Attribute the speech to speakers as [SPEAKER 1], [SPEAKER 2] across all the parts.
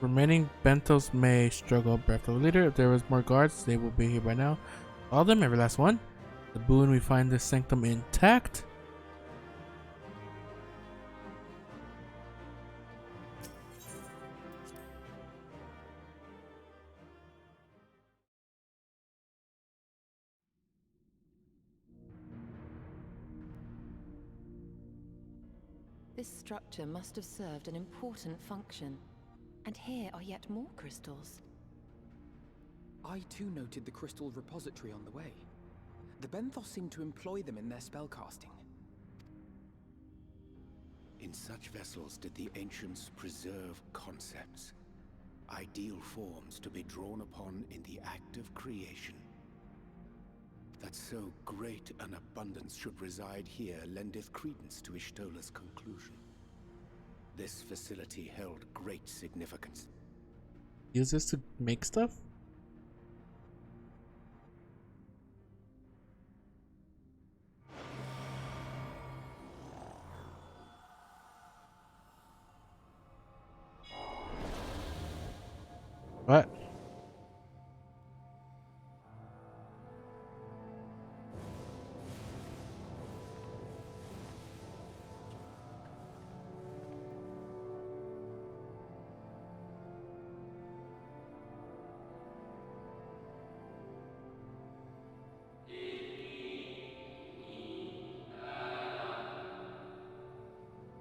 [SPEAKER 1] Remaining bentos may struggle breath of the leader. If there was more guards, they will be here by now. All of them, every last one. The boon, we find this sanctum intact.
[SPEAKER 2] This structure must have served an important function. And here are yet more crystals.
[SPEAKER 3] I too noted the crystal repository on the way. The Benthos seem to employ them in their spellcasting.
[SPEAKER 4] In such vessels did the ancients preserve concepts, ideal forms to be drawn upon in the act of creation. That so great an abundance should reside here lendeth credence to Ishtola's conclusion. This facility held great significance.
[SPEAKER 1] Use this to make stuff? What?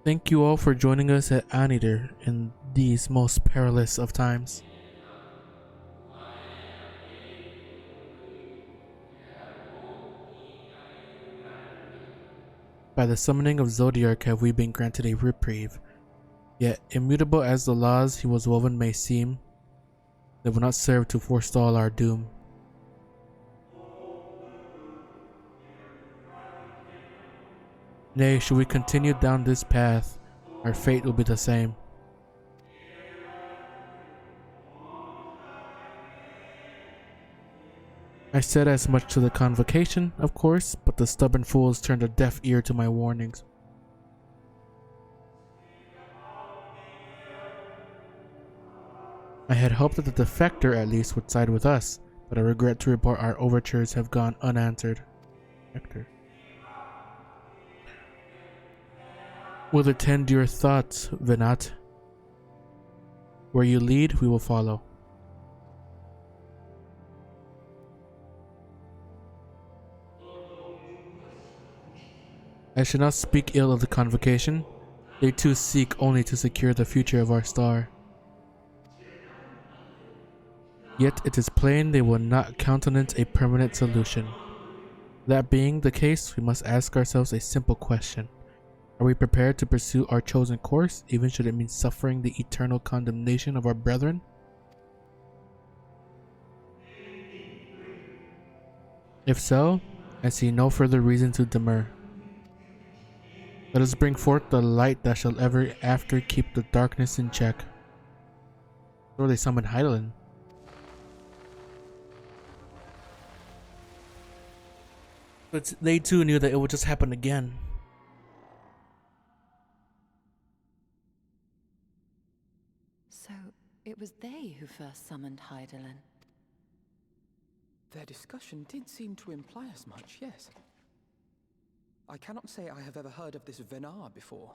[SPEAKER 1] Thank you all for joining us at Aniter in these most perilous of times. By the summoning of Zodiark have we been granted a reprieve. Yet, immutable as the laws he was woven may seem, they will not serve to forestall our doom. Nay, should we continue down this path, our fate will be the same. I said as much to the convocation, of course, but the stubborn fools turned a deaf ear to my warnings. I had hoped that the defector at least would side with us, but I regret to report our overtures have gone unanswered. Defector. We'll attend your thoughts, Vinat. Where you lead, we will follow. I should not speak ill of the convocation. They too seek only to secure the future of our star. Yet it is plain they will not countenance a permanent solution. That being the case, we must ask ourselves a simple question. Are we prepared to pursue our chosen course, even should it mean suffering the eternal condemnation of our brethren? If so, I see no further reason to demur. Let us bring forth the light that shall ever after keep the darkness in check. Or they summon Hydaelyn. But they too knew that it would just happen again.
[SPEAKER 2] So, it was they who first summoned Hydaelyn.
[SPEAKER 3] Their discussion did seem to imply as much, yes. I cannot say I have ever heard of this Venar before.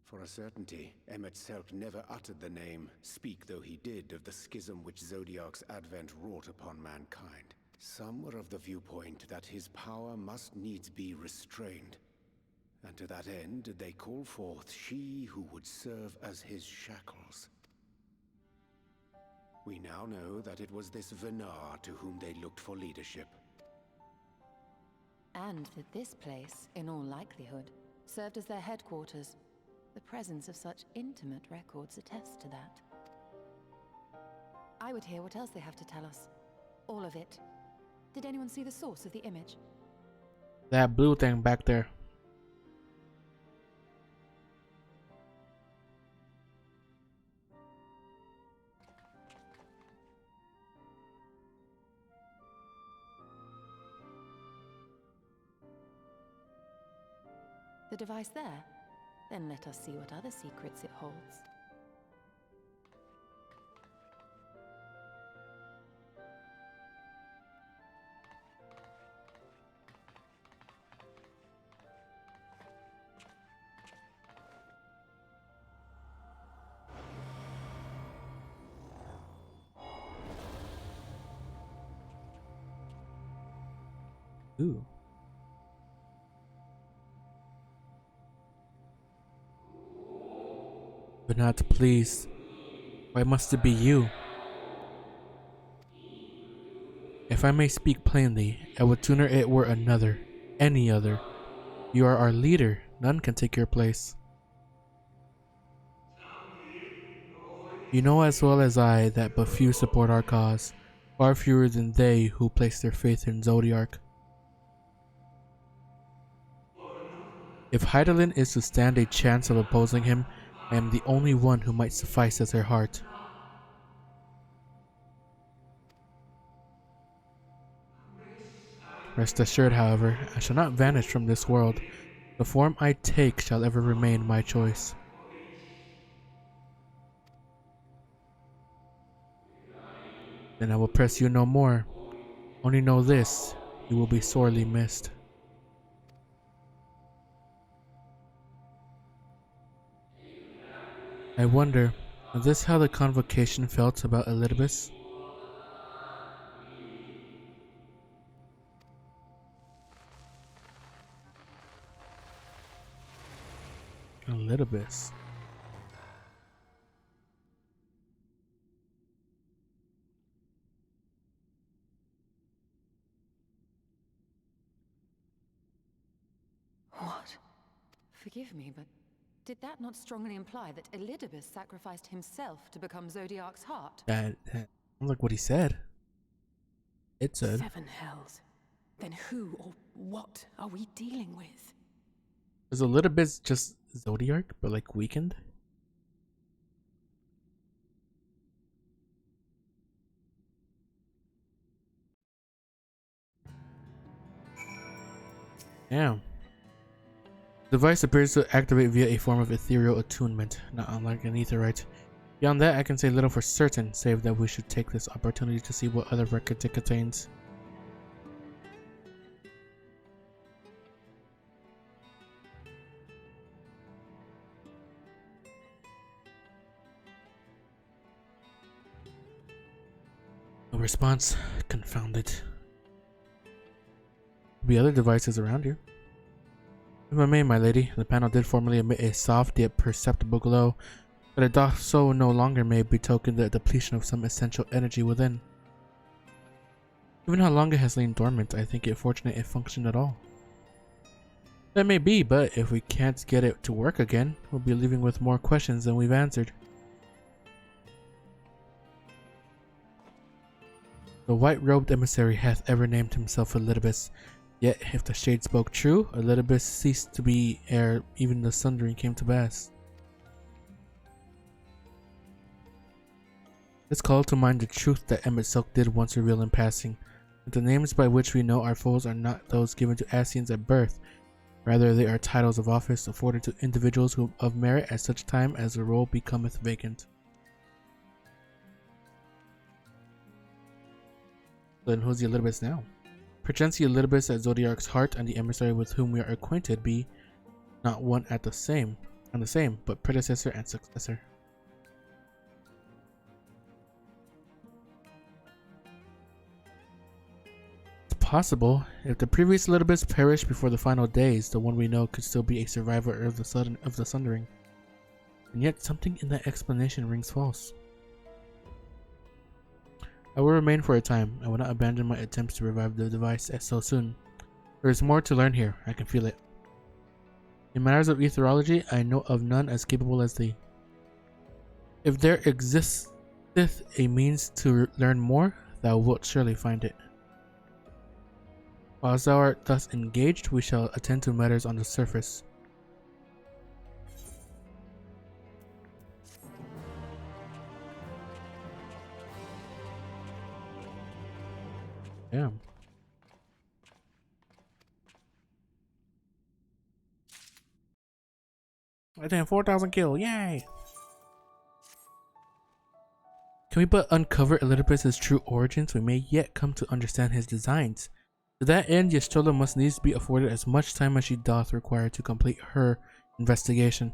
[SPEAKER 4] For a certainty, Emet-Selch never uttered the name, speak though he did, of the schism which Zodiark's advent wrought upon mankind. Some were of the viewpoint that his power must needs be restrained, and to that end did they call forth she who would serve as his shackles. We now know that it was this Venar to whom they looked for leadership.
[SPEAKER 2] And that this place, in all likelihood, served as their headquarters. The presence of such intimate records attests to that. I would hear what else they have to tell us. All of it. Did anyone see the source of the image?
[SPEAKER 1] That blue thing back there.
[SPEAKER 2] The device there? Then let us see what other secrets it holds.
[SPEAKER 1] Ooh. But not pleased. Why must it be you? If I may speak plainly, I would sooner it were another, any other. You are our leader. None can take your place. You know as well as I that but few support our cause, far fewer than they who place their faith in Zodiark. If Heidelin is to stand a chance of opposing him, I am the only one who might suffice as her heart. Rest assured, however, I shall not vanish from this world. The form I take shall ever remain my choice. Then I will press you no more. Only know this, you will be sorely missed. I wonder, is this how the convocation felt about Elidibus? Elidibus.
[SPEAKER 2] What? Forgive me, but did that not strongly imply that Elidibus sacrificed himself to become Zodiark's heart?
[SPEAKER 1] That sounds like what he said. It said.
[SPEAKER 5] 7 hells. Then who or what are we dealing with?
[SPEAKER 1] Is Elidibus just Zodiark, but like weakened? Damn. The device appears to activate via a form of ethereal attunement, not unlike an aetherite. Beyond that, I can say little for certain, save that we should take this opportunity to see what other records it contains. No response. Confounded. Be other devices around you. If I may, my lady, the panel did formerly emit a soft yet perceptible glow, but it doth so no longer may betoken the depletion of some essential energy within. Given how long it has lain dormant, I think it fortunate it functioned at all. That may be, but if we can't get it to work again, we'll be leaving with more questions than we've answered. The white-robed emissary hath ever named himself Elidibus, yet if the shade spoke true, Elidibus ceased to be ere even the sundering came to pass. This called to mind the truth that Emmett Silk did once reveal in passing, that the names by which we know our foes are not those given to Ascians at birth, rather they are titles of office afforded to individuals who of merit at such time as the role becometh vacant. Then who's the Elidibus now? Perchance the Elidibus at Zodiark's heart and the emissary with whom we are acquainted be not one and the same, but predecessor and successor. It's possible. If the previous Elidibus perished before the final days, the one we know could still be a survivor of the sundering. And yet something in that explanation rings false. I will remain for a time. I will not abandon my attempts to revive the device as so soon. There is more to learn here. I can feel it. In matters of etherology, I know of none as capable as thee. If there existeth a means to learn more, thou wilt surely find it. Whilst thou art thus engaged, we shall attend to matters on the surface. Damn. I think 4,000 kill, yay! Can we but uncover Elidibus' true origins, we may yet come to understand his designs. To that end, Y'shtola must needs be afforded as much time as she doth require to complete her investigation.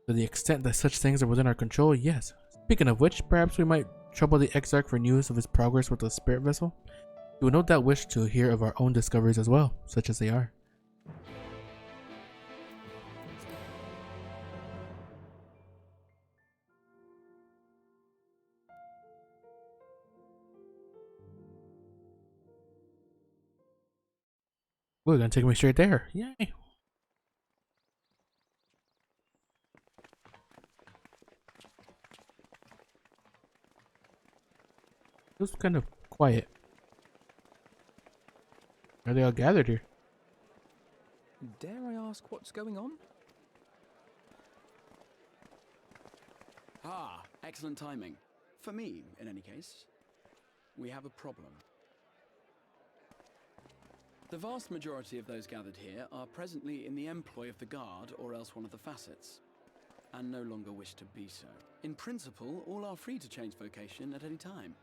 [SPEAKER 1] To the extent that such things are within our control, yes. Speaking of which, perhaps we might trouble the Exarch for news of his progress with the spirit vessel. We will no doubt wish to hear of our own discoveries as well, such as they are. We're gonna take me straight there. Yay! It was kind of quiet. Are they all gathered here?
[SPEAKER 3] Dare I ask what's going on?
[SPEAKER 6] Ah, excellent timing. For me, in any case. We have a problem. The vast majority of those gathered here are presently in the employ of the Guard or else one of the facets, and no longer wish to be so. In principle, all are free to change vocation at any time.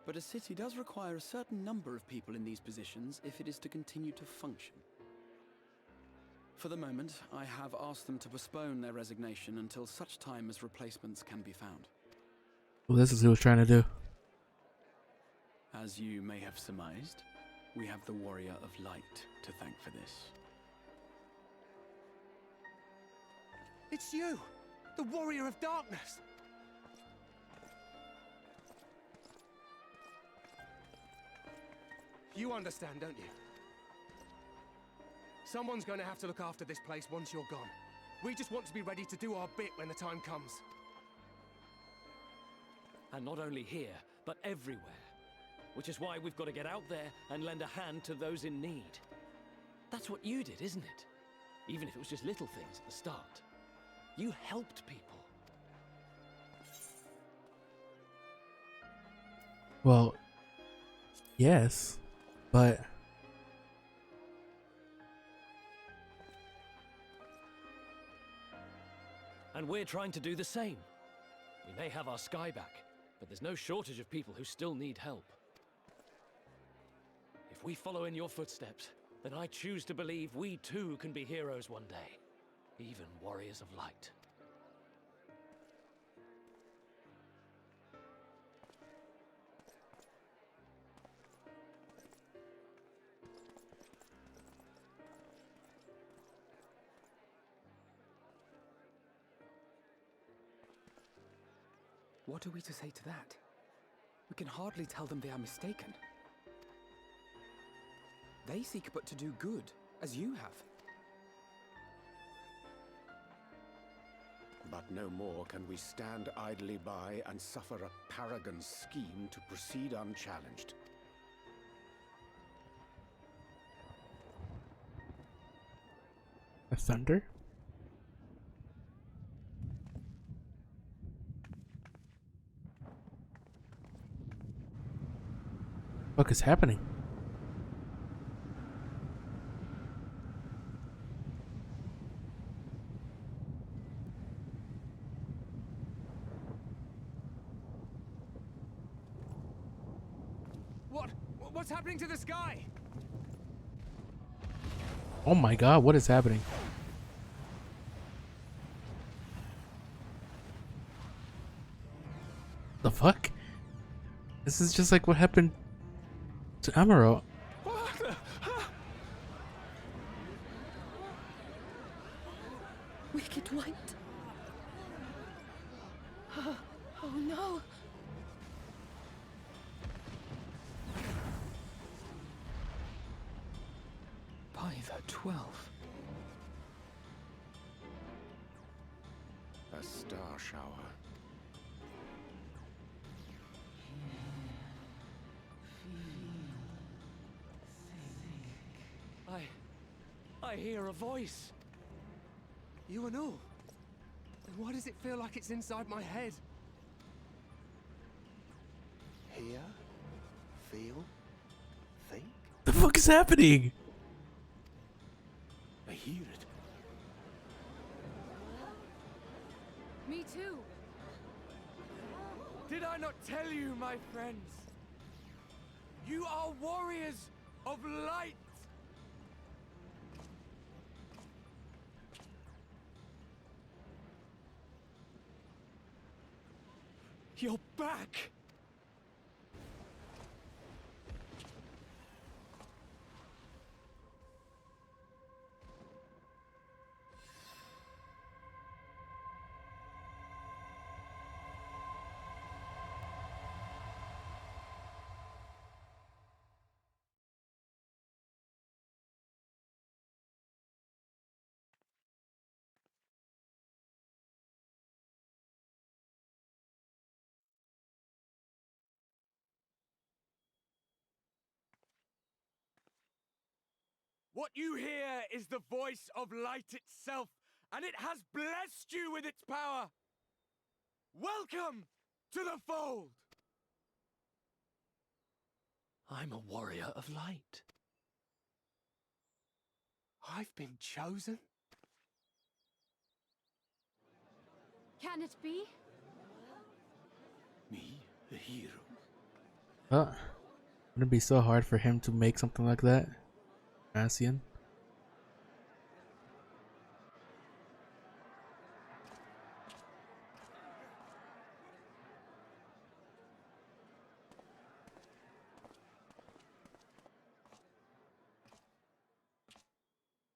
[SPEAKER 6] But a city does require a certain number of people in these positions if it is to continue to function. For the moment, I have asked them to postpone their resignation until such time as replacements can be found.
[SPEAKER 1] Well, this is what he was trying to do.
[SPEAKER 6] As you may have surmised, we have the Warrior of Light to thank for this.
[SPEAKER 7] It's you! The Warrior of Darkness! You understand, don't you? Someone's going to have to look after this place once you're gone. We just want to be ready to do our bit when the time comes.
[SPEAKER 8] And not only here, but everywhere. Which is why we've got to get out there and lend a hand to those in need. That's what you did, isn't it? Even if it was just little things at the start. You helped people.
[SPEAKER 1] Well, yes, but
[SPEAKER 8] And we're trying to do the same. We may have our sky back, but there's no shortage of people who still need help. If we follow in your footsteps, then I choose to believe we too can be heroes one day. Even warriors of light.
[SPEAKER 3] What are we to say to that? We can hardly tell them they are mistaken. They seek but to do good, as you have.
[SPEAKER 4] But no more can we stand idly by and suffer a paragon's scheme to proceed unchallenged.
[SPEAKER 1] a thunder? What is happening?
[SPEAKER 7] What's happening to the sky?
[SPEAKER 1] Oh my god, what is happening? The fuck? This is just like what happened to Amaro.
[SPEAKER 5] Wicked White. Oh no.
[SPEAKER 3] By the 12th.
[SPEAKER 4] A star shower.
[SPEAKER 8] I hear a voice.
[SPEAKER 7] You and all. And why does it feel like it's inside my head?
[SPEAKER 4] Hear? Feel? Think?
[SPEAKER 1] The fuck is happening?
[SPEAKER 4] I hear it.
[SPEAKER 5] Me too.
[SPEAKER 7] Did I not tell you, my friends? You are warriors of light! You're back! What you hear is the voice of light itself, and it has blessed you with its power. Welcome to the fold!
[SPEAKER 8] I'm a warrior of light.
[SPEAKER 7] I've been chosen?
[SPEAKER 2] Can it be?
[SPEAKER 4] Me, a hero?
[SPEAKER 1] Wouldn't it be so hard for him to make something like that? Cassian?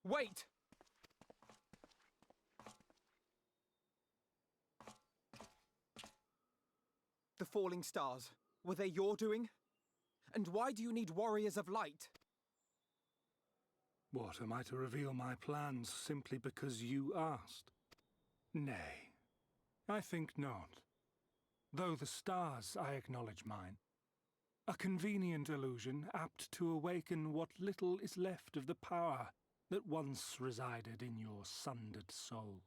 [SPEAKER 3] Wait! The falling stars, were they your doing? And why do you need warriors of light?
[SPEAKER 9] What, am I to reveal my plans simply because you asked? Nay, I think not. Though the stars, I acknowledge mine. A convenient illusion apt to awaken what little is left of the power that once resided in your sundered souls.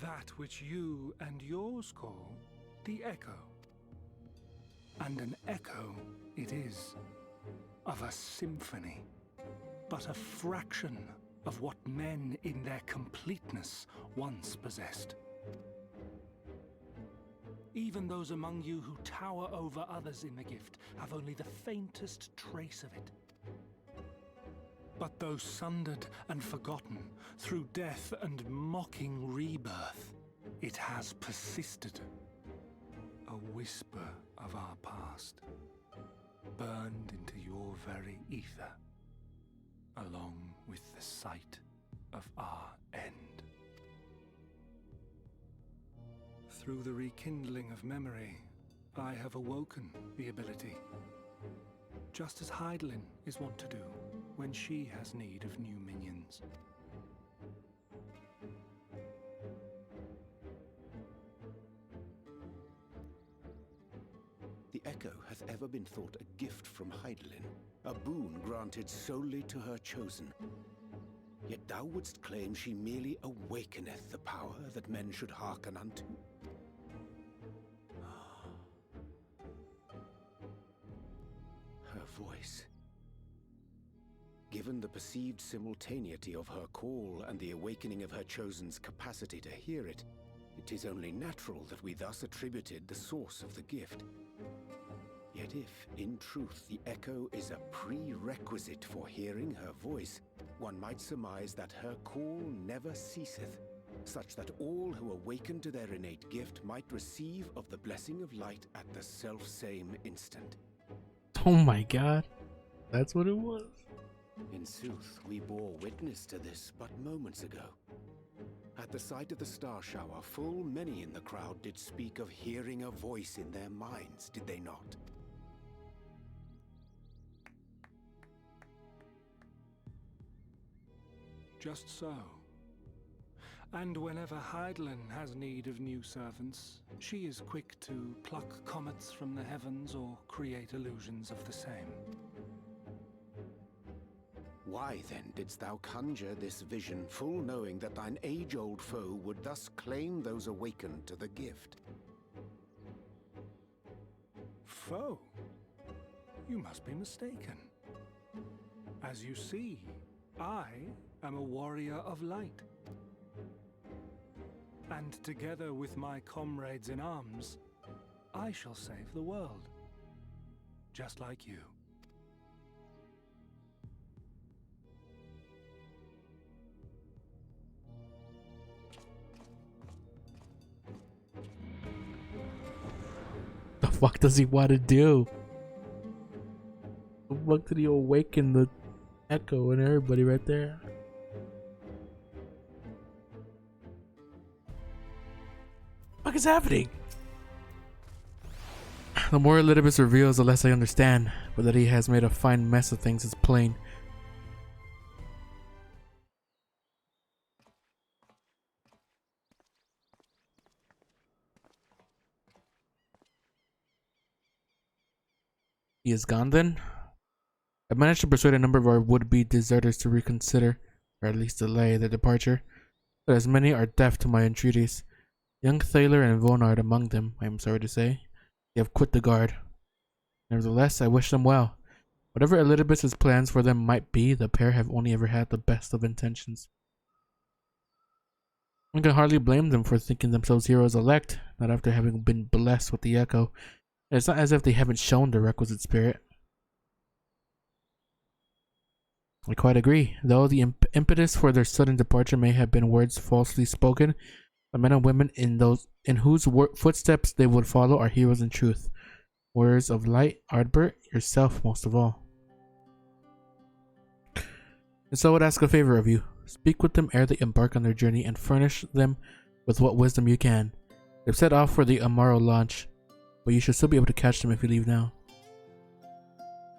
[SPEAKER 9] That which you and yours call the echo. And an echo it is, of a symphony, but a fraction of what men in their completeness once possessed. Even those among you who tower over others in the gift have only the faintest trace of it. But though sundered and forgotten through death and mocking rebirth, it has persisted. A whisper of our past, burned into your very ether, along with the sight of our end. Through the rekindling of memory, I have awoken the ability, just as Heidelin is wont to do when she has need of new minions.
[SPEAKER 4] The Echo hath ever been thought a gift from Heidelin, a boon granted solely to her chosen. Yet thou wouldst claim she merely awakeneth the power that men should hearken unto. Her voice. Given the perceived simultaneity of her call and the awakening of her chosen's capacity to hear it, it is only natural that we thus attributed the source of the gift. Yet if, in truth, the echo is a prerequisite for hearing her voice, one might surmise that her call never ceaseth, such that all who awaken to their innate gift might receive of the blessing of light at the self-same instant.
[SPEAKER 1] Oh my god. That's what it was.
[SPEAKER 4] In sooth, we bore witness to this but moments ago. At the sight of the star shower, full many in the crowd did speak of hearing a voice in their minds, did they not?
[SPEAKER 9] Just so. And whenever Heidelin has need of new servants, she is quick to pluck comets from the heavens or create illusions of the same.
[SPEAKER 4] Why then didst thou conjure this vision, full knowing that thine age-old foe would thus claim those awakened to the gift?
[SPEAKER 9] Foe? You must be mistaken. As you see, I am a warrior of light. And together with my comrades in arms, I shall save the world. Just like you.
[SPEAKER 1] The fuck does he want to do? The fuck did he awaken the echo and everybody right there? What is happening? The more Elidibus reveals, the less I understand, but that he has made a fine mess of things is plain. He is gone then? I managed to persuade a number of our would-be deserters to reconsider, or at least delay, their departure, but as many are deaf to my entreaties. Young Thaler and Vonard among them, I am sorry to say. They have quit the guard. Nevertheless, I wish them well. Whatever Elidibus's plans for them might be, the pair have only ever had the best of intentions. I can hardly blame them for thinking themselves heroes elect, not after having been blessed with the echo. And it's not as if they haven't shown the requisite spirit. I quite agree. Though the impetus for their sudden departure may have been words falsely spoken, the men and women in whose footsteps they would follow are heroes in truth. Warriors of light, Ardbert, yourself most of all. And so I would ask a favor of you. Speak with them ere they embark on their journey and furnish them with what wisdom you can. They've set off for the Amaro launch, but you should still be able to catch them if you leave now.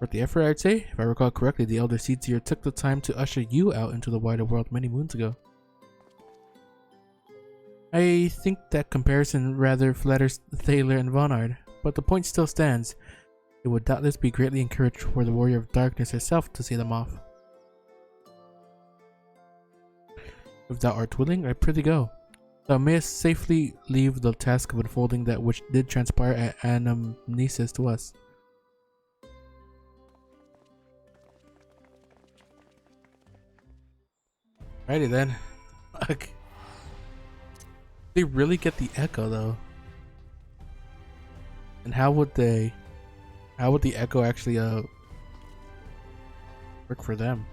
[SPEAKER 1] Worth the effort, I'd say. If I recall correctly, the Elder Seedseer took the time to usher you out into the wider world many moons ago. I think that comparison rather flatters Thaler and Vonard, but the point still stands. It would doubtless be greatly encouraged for the Warrior of Darkness herself to see them off. If thou art willing, I prithee go. Thou mayest safely leave the task of unfolding that which did transpire at Anamnesis to us. Alrighty then. Fuck. They really get the echo though. And how would the echo actually work for them?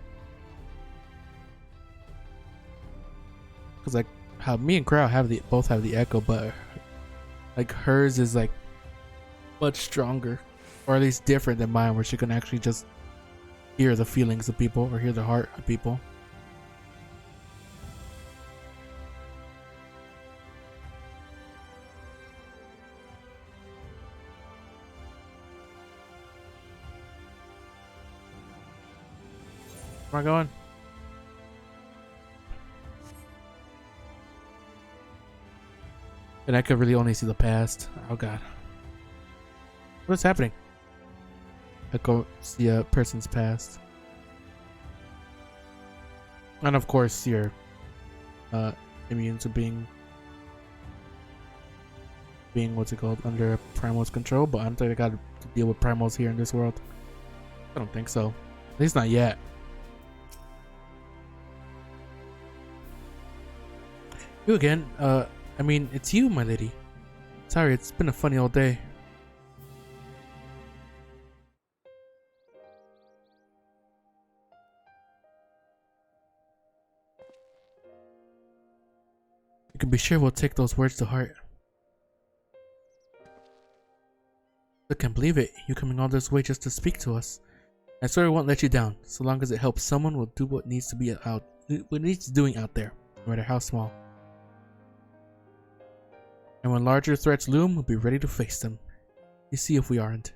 [SPEAKER 1] Cause like how me and Crow both have the echo, but like hers is like much stronger, or at least different than mine, where she can actually just hear the feelings of people or hear the heart of people. Where am I going? And I could really only see the past. Oh god. What is happening? I go see a person's past. And of course you're immune to being what's it called, under Primal's control, but I don't think I got to deal with Primals here in this world. I don't think so. At least not yet. You again, I mean, it's you, my lady. Sorry, it's been a funny old day. You can be sure we'll take those words to heart. I can't believe it. You coming all this way just to speak to us. I swear I won't let you down. So long as it helps someone, we'll do what needs to be what needs doing out there, no matter how small. And when larger threats loom, we'll be ready to face them. You see if we aren't.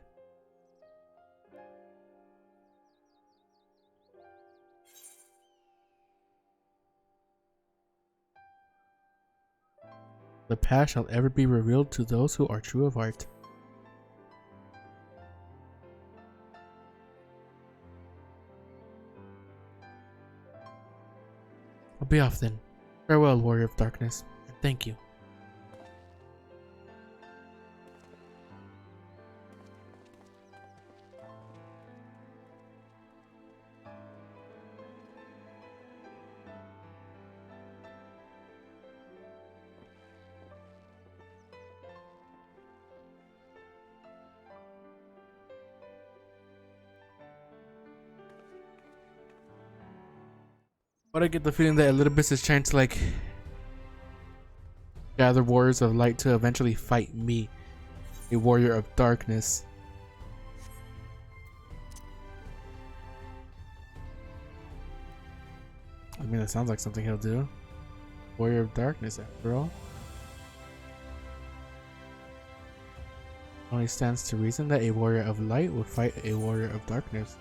[SPEAKER 1] The past shall ever be revealed to those who are true of heart. I'll be off then. Farewell, Warrior of Darkness, and thank you. But I get the feeling that Elidibus is trying to like gather warriors of light to eventually fight me, a warrior of darkness. I mean, that sounds like something he'll do. Warrior of darkness, after all. Only stands to reason that a warrior of light would fight a warrior of darkness.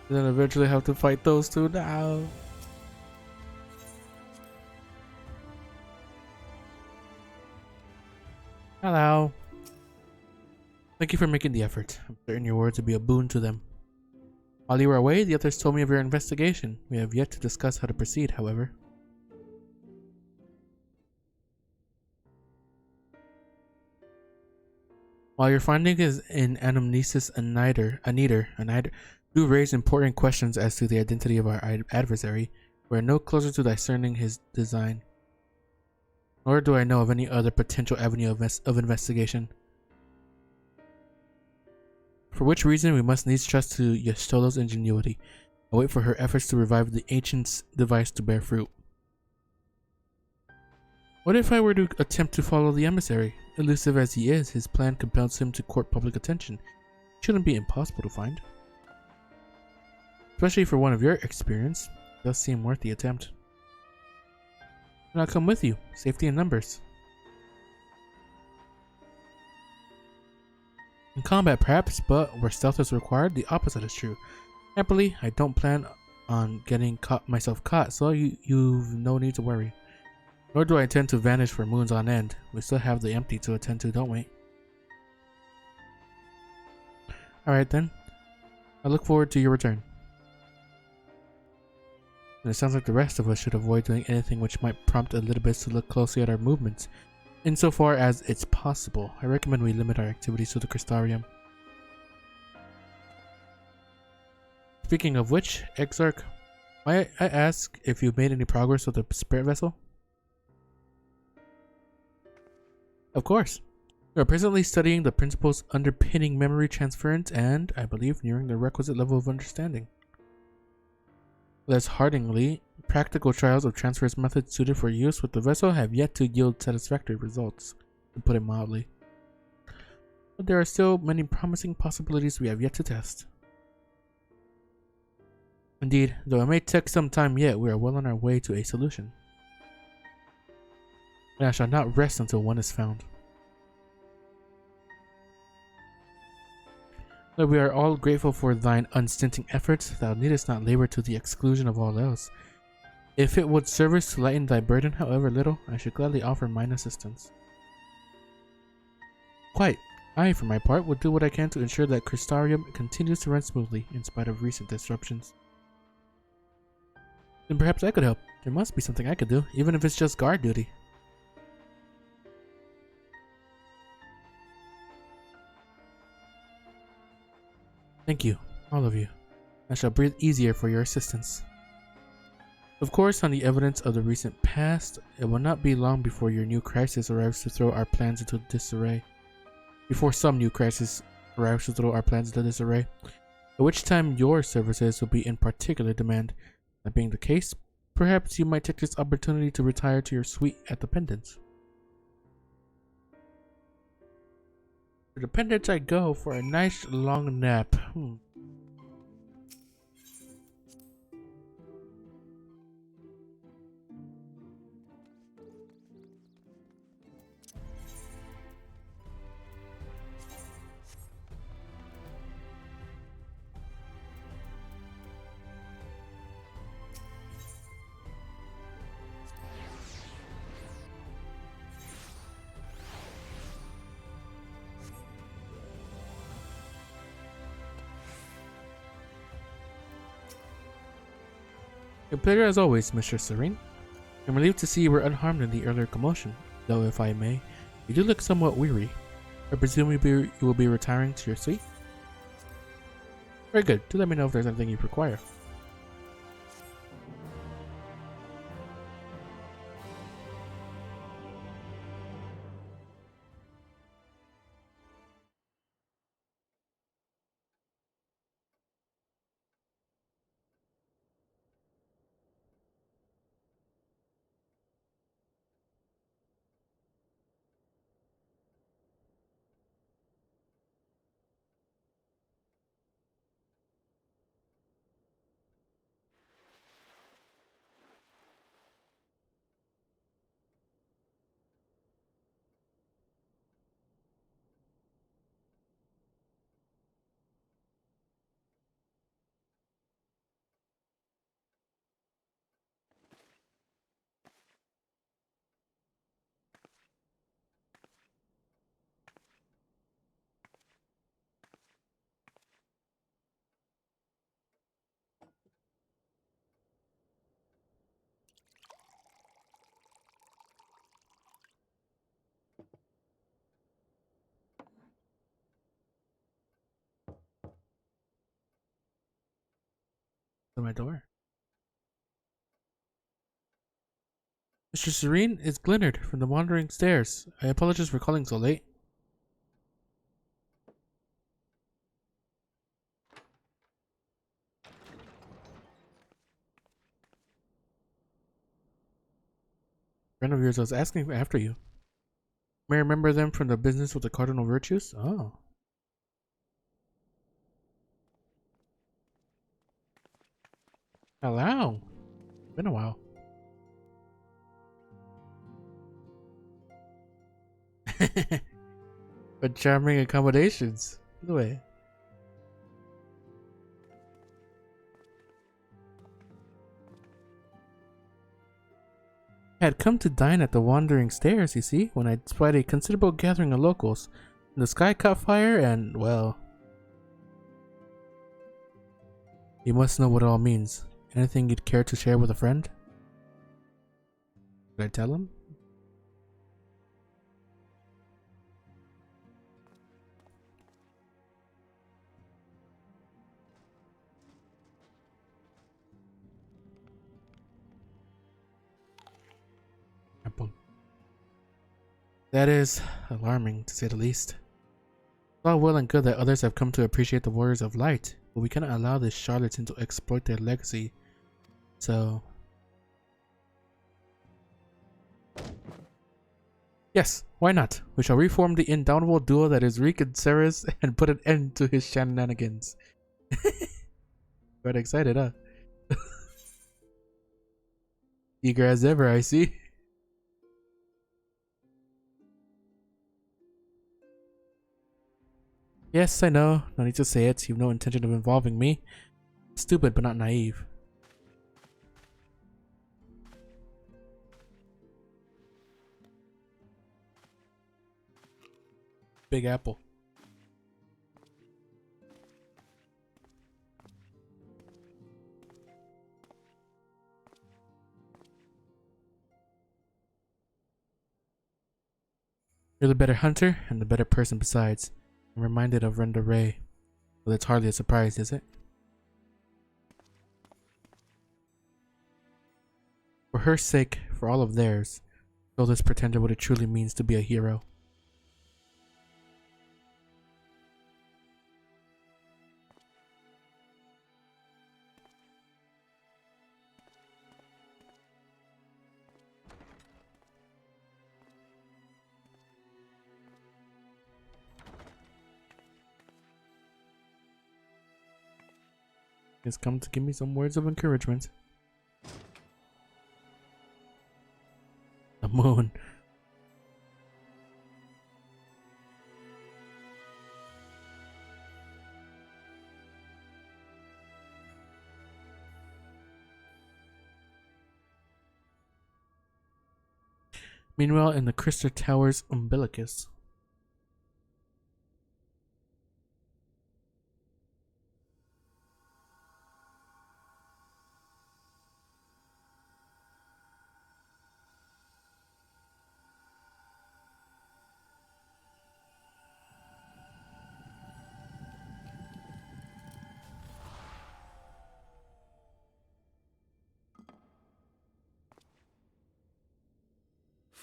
[SPEAKER 1] And then eventually have to fight those two now. Hello. Thank you for making the effort. I'm certain your words will be a boon to them. While you were away, the others told me of your investigation. We have yet to discuss how to proceed, however. While your finding is in anamnesis aniter do raise important questions as to the identity of our adversary, we are no closer to discerning his design. Nor do I know of any other potential avenue of investigation. For which reason we must needs trust to Yastolo's ingenuity, and wait for her efforts to revive the ancient's device to bear fruit. What if I were to attempt to follow the emissary? Elusive as he is, his plan compels him to court public attention. It shouldn't be impossible to find. Especially for one of your experience, it does seem worth the attempt. And I'll come with you. Safety in numbers. In combat perhaps, but where stealth is required, the opposite is true. Happily, I don't plan on getting myself caught, so you've no need to worry. Nor do I intend to vanish for moons on end. We still have the empty to attend to, don't we? Alright then. I look forward to your return. And it sounds like the rest of us should avoid doing anything which might prompt Elidibus to look closely at our movements. Insofar as it's possible, I recommend we limit our activities to the Crystarium. Speaking of which, Exarch, might I ask if you've made any progress with the spirit vessel? Of course. We are presently studying the principles underpinning memory transference and, I believe, nearing the requisite level of understanding. Less hearteningly, practical trials of transference methods suited for use with the vessel have yet to yield satisfactory results, to put it mildly. But there are still many promising possibilities we have yet to test. Indeed, though it may take some time yet, we are well on our way to a solution. And I shall not rest until one is found. Though we are all grateful for thine unstinting efforts, thou needest not labor to the exclusion of all else. If it would serve us to lighten thy burden, however little, I should gladly offer mine assistance. Quite. I, for my part, will do what I can to ensure that Crystarium continues to run smoothly in spite of recent disruptions. Then perhaps I could help. There must be something I could do, even if it's just guard duty. Thank you, all of you. I shall breathe easier for your assistance. Of course, on the evidence of the recent past, it will not be long before your new crisis arrives to throw our plans into disarray. Before some new crisis arrives to throw our plans into disarray, at which time your services will be in particular demand. That being the case, perhaps you might take this opportunity to retire to your suite at the Pendants. To the Pendants I go for a nice long nap. A pleasure as always, Mr. Serene. I'm relieved to see you were unharmed in the earlier commotion, though if I may, you do look somewhat weary. I presume you will be retiring to your suite? Very good. Do let me know if there's anything you require. my door. Mr. Serene is Glinard from the Wandering Stairs. I apologize for calling so late. Friend of yours was asking after you. May I remember them from the business with the cardinal virtues? Oh. Hello. Been a while. But charming accommodations. By the way. I had come to dine at the Wandering Stairs, you see, when I spied a considerable gathering of locals. The sky caught fire and, well... You must know what it all means. Anything you'd care to share with a friend? Should I tell him? That is alarming, to say the least. It's all well and good that others have come to appreciate the Warriors of Light, but we cannot allow this charlatan to exploit their legacy. So... Yes, why not? We shall reform the indomitable duo that is Reek and Ceres and put an end to his shenanigans. Quite excited, huh? Eager as ever, I see. Yes, I know. No need to say it. You've no intention of involving me. Stupid, but not naive. Big Apple. You're the better hunter and the better person besides. I'm reminded of Renda Ray. Well, that's hardly a surprise, is it? For her sake, for all of theirs, show this pretender what it truly means to be a hero. He's come to give me some words of encouragement. The moon. Meanwhile, in the Crystal Tower's umbilicus.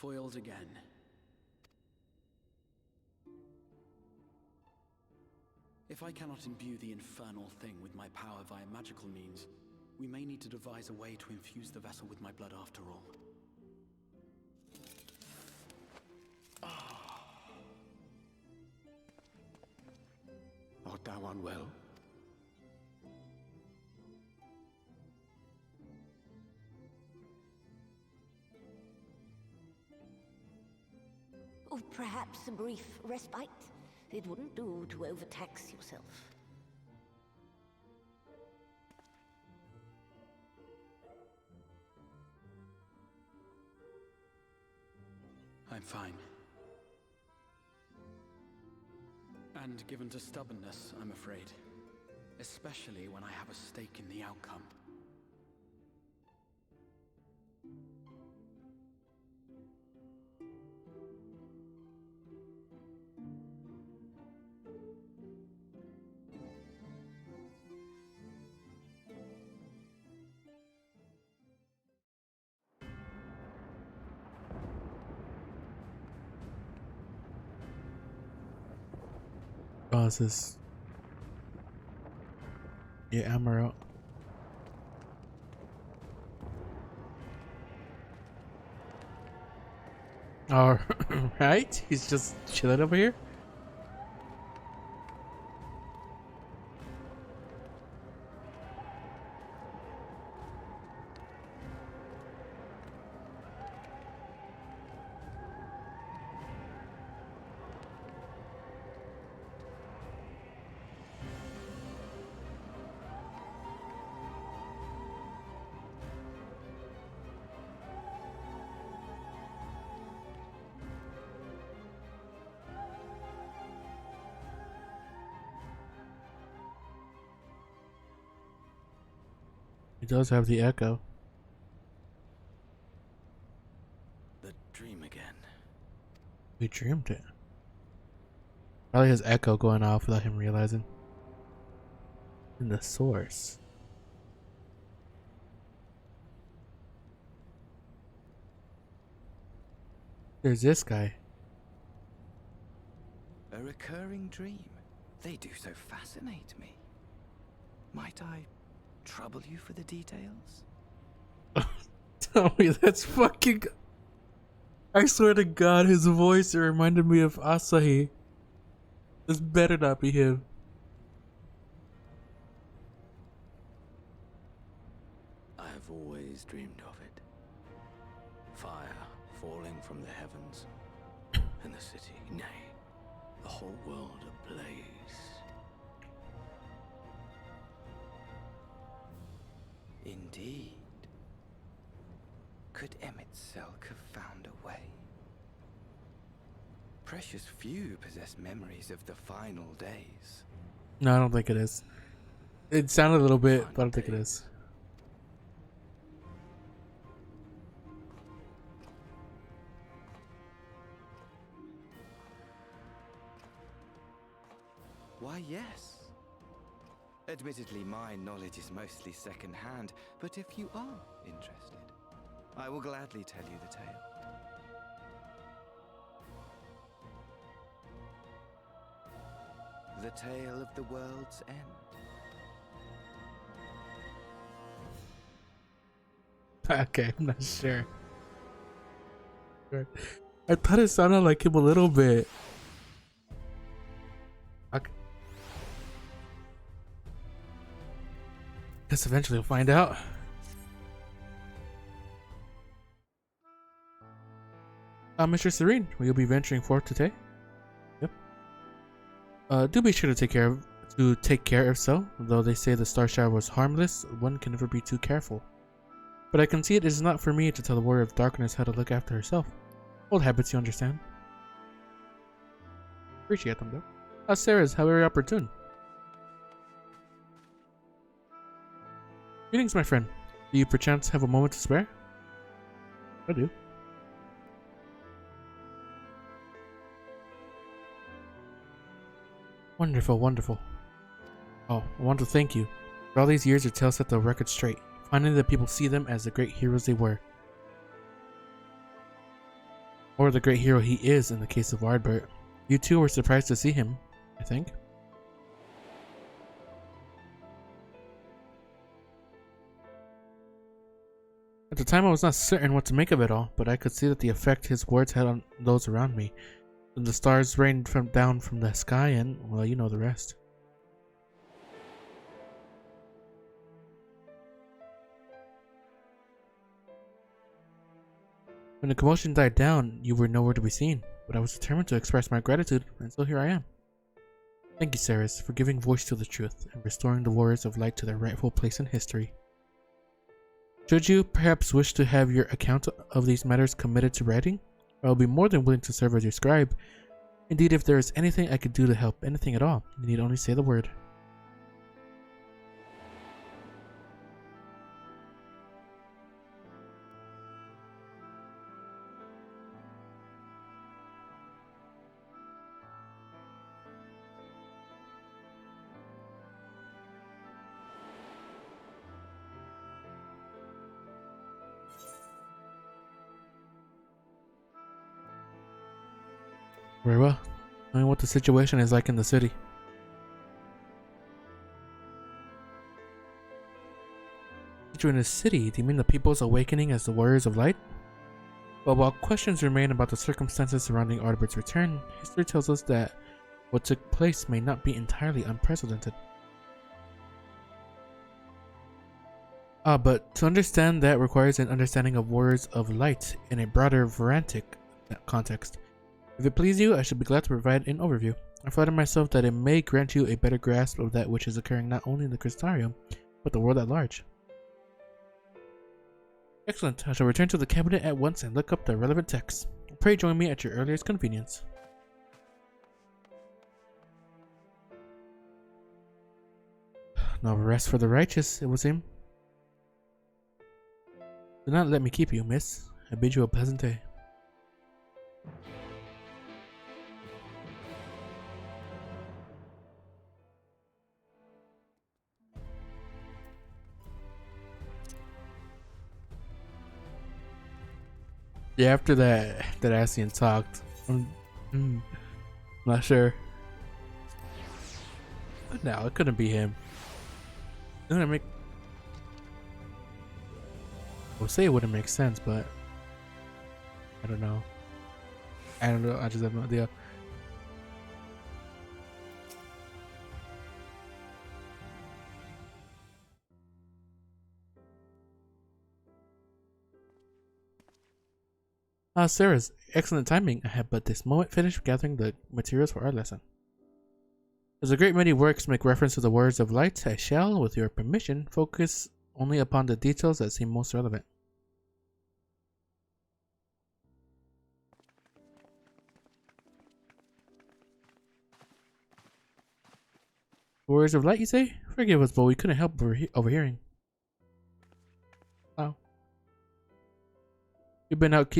[SPEAKER 6] Foiled again. If I cannot imbue the infernal thing with my power via magical means, we may need to devise a way to infuse the vessel with my blood after all.
[SPEAKER 4] Art thou unwell?
[SPEAKER 10] Or perhaps a brief respite? It wouldn't do to overtax yourself.
[SPEAKER 6] I'm fine. And given to stubbornness, I'm afraid. Especially when I have a stake in the outcome.
[SPEAKER 1] Oh, this is... Yeah, ammo out. Alright, he's just chilling over here. He does have the echo.
[SPEAKER 8] The dream again.
[SPEAKER 1] We dreamed it. Probably his echo going off without him realizing. And the source. There's this guy.
[SPEAKER 11] A recurring dream. They do so fascinate me. Might I trouble you for the details?
[SPEAKER 1] Tell me that's fucking... I swear to God, his voice, it reminded me of Asahi. This better not be him.
[SPEAKER 8] I have always dreamed of it. Fire falling from the heavens, and the city, nay, the whole world ablaze.
[SPEAKER 11] Indeed. Could Emmett Selk have found a way? Precious few possess memories of the final days.
[SPEAKER 1] No, I don't think it is. It sounded a little bit, but I don't think it is.
[SPEAKER 11] Why, yes. Admittedly, my knowledge is mostly second-hand, but if you are interested, I will gladly tell you the tale. The tale of the world's end.
[SPEAKER 1] Okay, I'm not sure. I thought it sounded like him a little bit. Okay. Guess eventually we'll find out. Mr. Serene, will you be venturing forth today? Yep. Do be sure to take care if so. Though they say the star shower was harmless, one can never be too careful. But I can see it is not for me to tell the warrior of darkness how to look after herself. Old habits, you understand. Appreciate them though. Sarah's, how very opportune. Greetings, my friend. Do you perchance have a moment to spare? I do. Wonderful, wonderful. Oh, I want to thank you. For all these years, your tale set the record straight. Finally, that people see them as the great heroes they were. Or the great hero he is in the case of Ardbert. You too were surprised to see him, I think. At the time I was not certain what to make of it all, but I could see that the effect his words had on those around me. And the stars rained down from the sky and, well, you know the rest. When the commotion died down, you were nowhere to be seen, but I was determined to express my gratitude, and so here I am. Thank you, Ceres, for giving voice to the truth and restoring the warriors of light to their rightful place in history. Should you perhaps wish to have your account of these matters committed to writing, I will be more than willing to serve as your scribe. Indeed, if there is anything I could do to help, anything at all, you need only say the word. Very well. Knowing what the situation is like in the city, statue in the city. Do you mean the people's awakening as the warriors of light? But while questions remain about the circumstances surrounding Ardbert's return, history tells us that what took place may not be entirely unprecedented. But to understand that requires an understanding of warriors of light in a broader Varantic context. If it please you, I should be glad to provide an overview. I flatter myself that it may grant you a better grasp of that which is occurring not only in the Crystarium, but the world at large. Excellent. I shall return to the cabinet at once and look up the relevant texts. Pray join me at your earliest convenience. No rest for the righteous, it would seem. Do not let me keep you, miss. I bid you a pleasant day. Yeah, after that Ascian talked, not sure. No, it couldn't be him. It wouldn't make. We'll say it wouldn't make sense, but I don't know. I just have no idea. Sarah's excellent timing. I have but this moment finished gathering the materials for our lesson. As a great many works make reference to the words of light, I shall, with your permission, focus only upon the details that seem most relevant. Words of light, you say? Forgive us, but we couldn't help overhearing. Oh. We've been out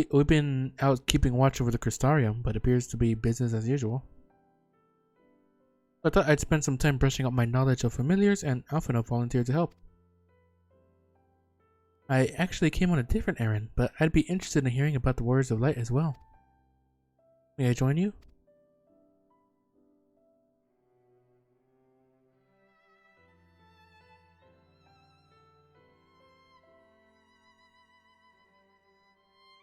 [SPEAKER 1] keeping watch over the Crystarium, but it appears to be business as usual. I thought I'd spend some time brushing up my knowledge of familiars, and Alphinaud volunteered to help. I actually came on a different errand, but I'd be interested in hearing about the Warriors of Light as well. May I join you?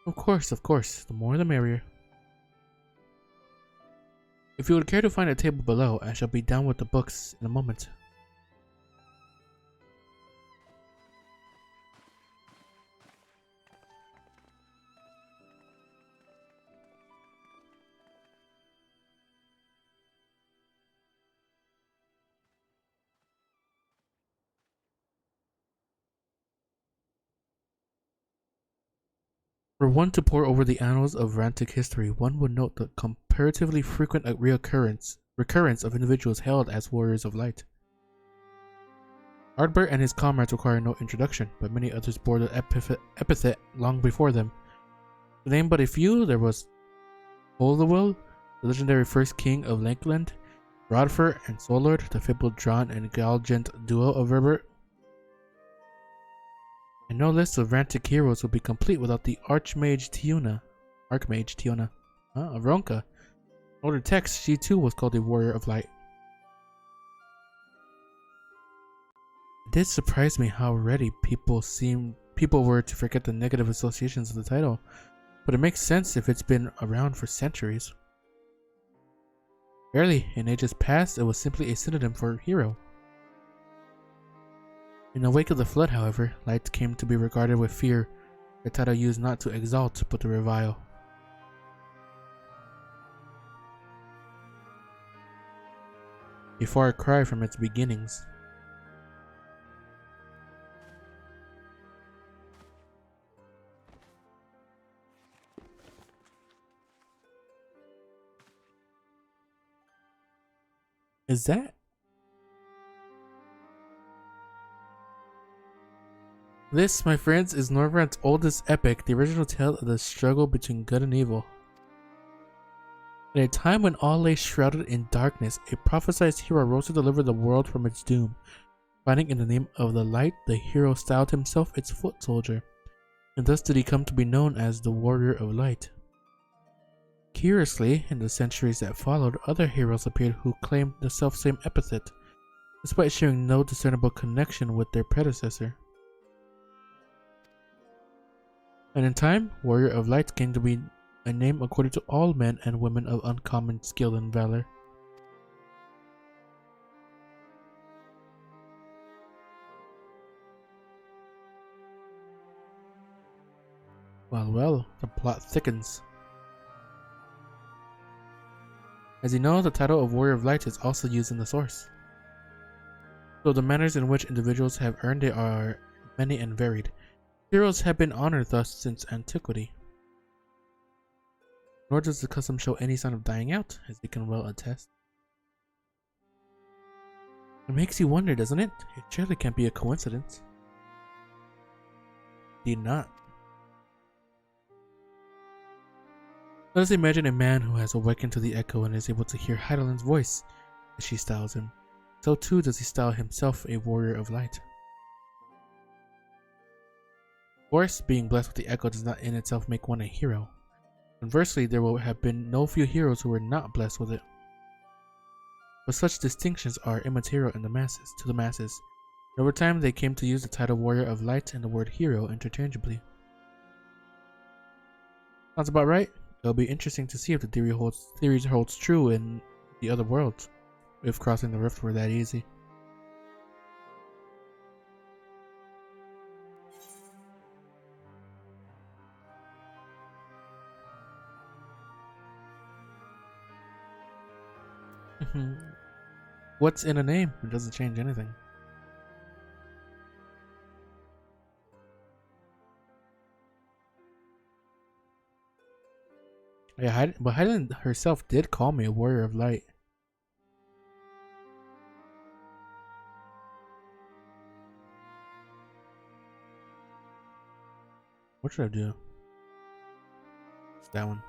[SPEAKER 1] Of course. The more the merrier. If you would care to find a table below, I shall be down with the books in a moment. For one to pore over the annals of Varantic history, one would note the comparatively frequent recurrence of individuals hailed as warriors of light. Ardbert and his comrades require no introduction, but many others bore the epithet long before them. To name but a few, there was Holderwell, the legendary first king of Lakeland, Rodfer and Solord, the fabled Dron and Galgant duo of Herbert. And no list of Varantic heroes would be complete without the Archmage Tiona of Ronka. In older texts, she too was called a warrior of light. It did surprise me how ready people were to forget the negative associations of the title, but it makes sense if it's been around for centuries. Rarely, in ages past, it was simply a synonym for hero. In the wake of the flood, however, light came to be regarded with fear, a title used not to exalt but to revile. A far cry from its beginnings. Is that? This, my friends, is Norvrant's oldest epic, the original tale of the struggle between good and evil. In a time when all lay shrouded in darkness, a prophesized hero rose to deliver the world from its doom. Fighting in the name of the light, the hero styled himself its foot soldier, and thus did he come to be known as the Warrior of Light. Curiously, in the centuries that followed, other heroes appeared who claimed the selfsame epithet, despite sharing no discernible connection with their predecessor. And in time, Warrior of Light came to be a name according to all men and women of uncommon skill and valor. Well, well, the plot thickens. As you know, the title of Warrior of Light is also used in the source. So the manners in which individuals have earned it are many and varied. Heroes have been honored thus since antiquity. Nor does the custom show any sign of dying out, as you can well attest. It makes you wonder, doesn't it? It surely can't be a coincidence. Indeed not. Let us imagine a man who has awakened to the echo and is able to hear Heidelind's voice, as she styles him. So too does he style himself a warrior of light. Of course, being blessed with the echo does not in itself make one a hero. Conversely, there will have been no few heroes who were not blessed with it. But such distinctions are immaterial in the masses, to the masses. And over time, they came to use the title Warrior of Light and the word hero interchangeably. Sounds about right. It'll be interesting to see if the theory holds true in the other worlds, if crossing the rift were that easy. What's in a name? It doesn't change anything. Yeah, but Hyland herself did call me a warrior of light. What should I do? It's that one.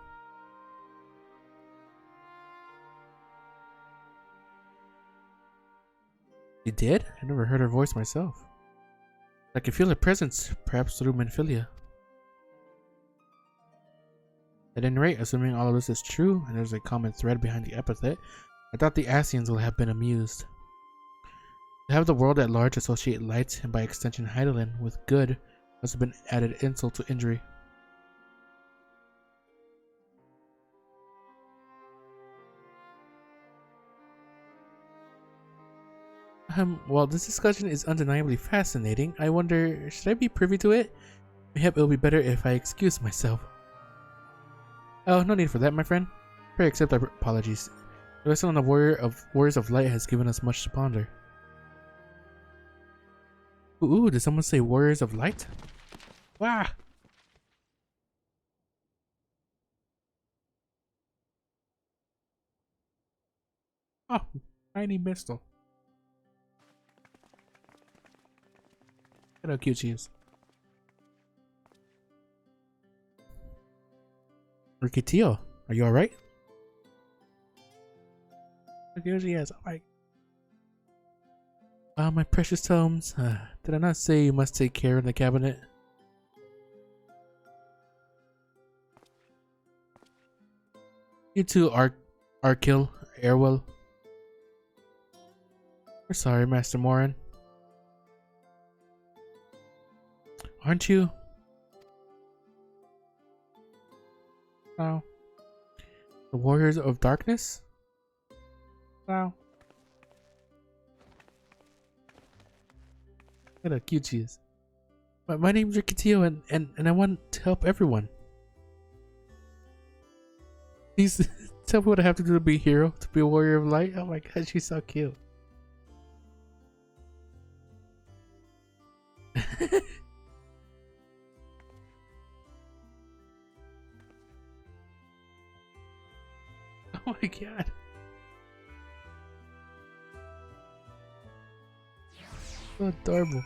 [SPEAKER 1] You did? I never heard her voice myself. I can feel her presence, perhaps through Menphilia. At any rate, assuming all of this is true, and there's a common thread behind the epithet, I thought the Asians would have been amused. To have the world at large associate light, and by extension Heidelin, with good, must have been added insult to injury. While this discussion is undeniably fascinating, I wonder, should I be privy to it? Mayhap it'll be better if I excuse myself. Oh, no need for that, my friend. Pray accept our apologies. The lesson on the Warriors of Light has given us much to ponder. Ooh, did someone say Warriors of Light? Wow! Oh, tiny pistol. Look how cute she is. Rikitillo, are you alright? Look here she is. Alright. Ah, my precious tomes. Did I not say you must take care of the cabinet? You too, Arkil, Airwell. We're sorry, Master Morin. Aren't you? Wow. The Warriors of Darkness? Wow. Look how cute she is. My name's Rikitillo and I want to help everyone. Please tell me what I have to do to be a hero, to be a warrior of light. Oh my god, she's so cute. Oh my god. So adorable.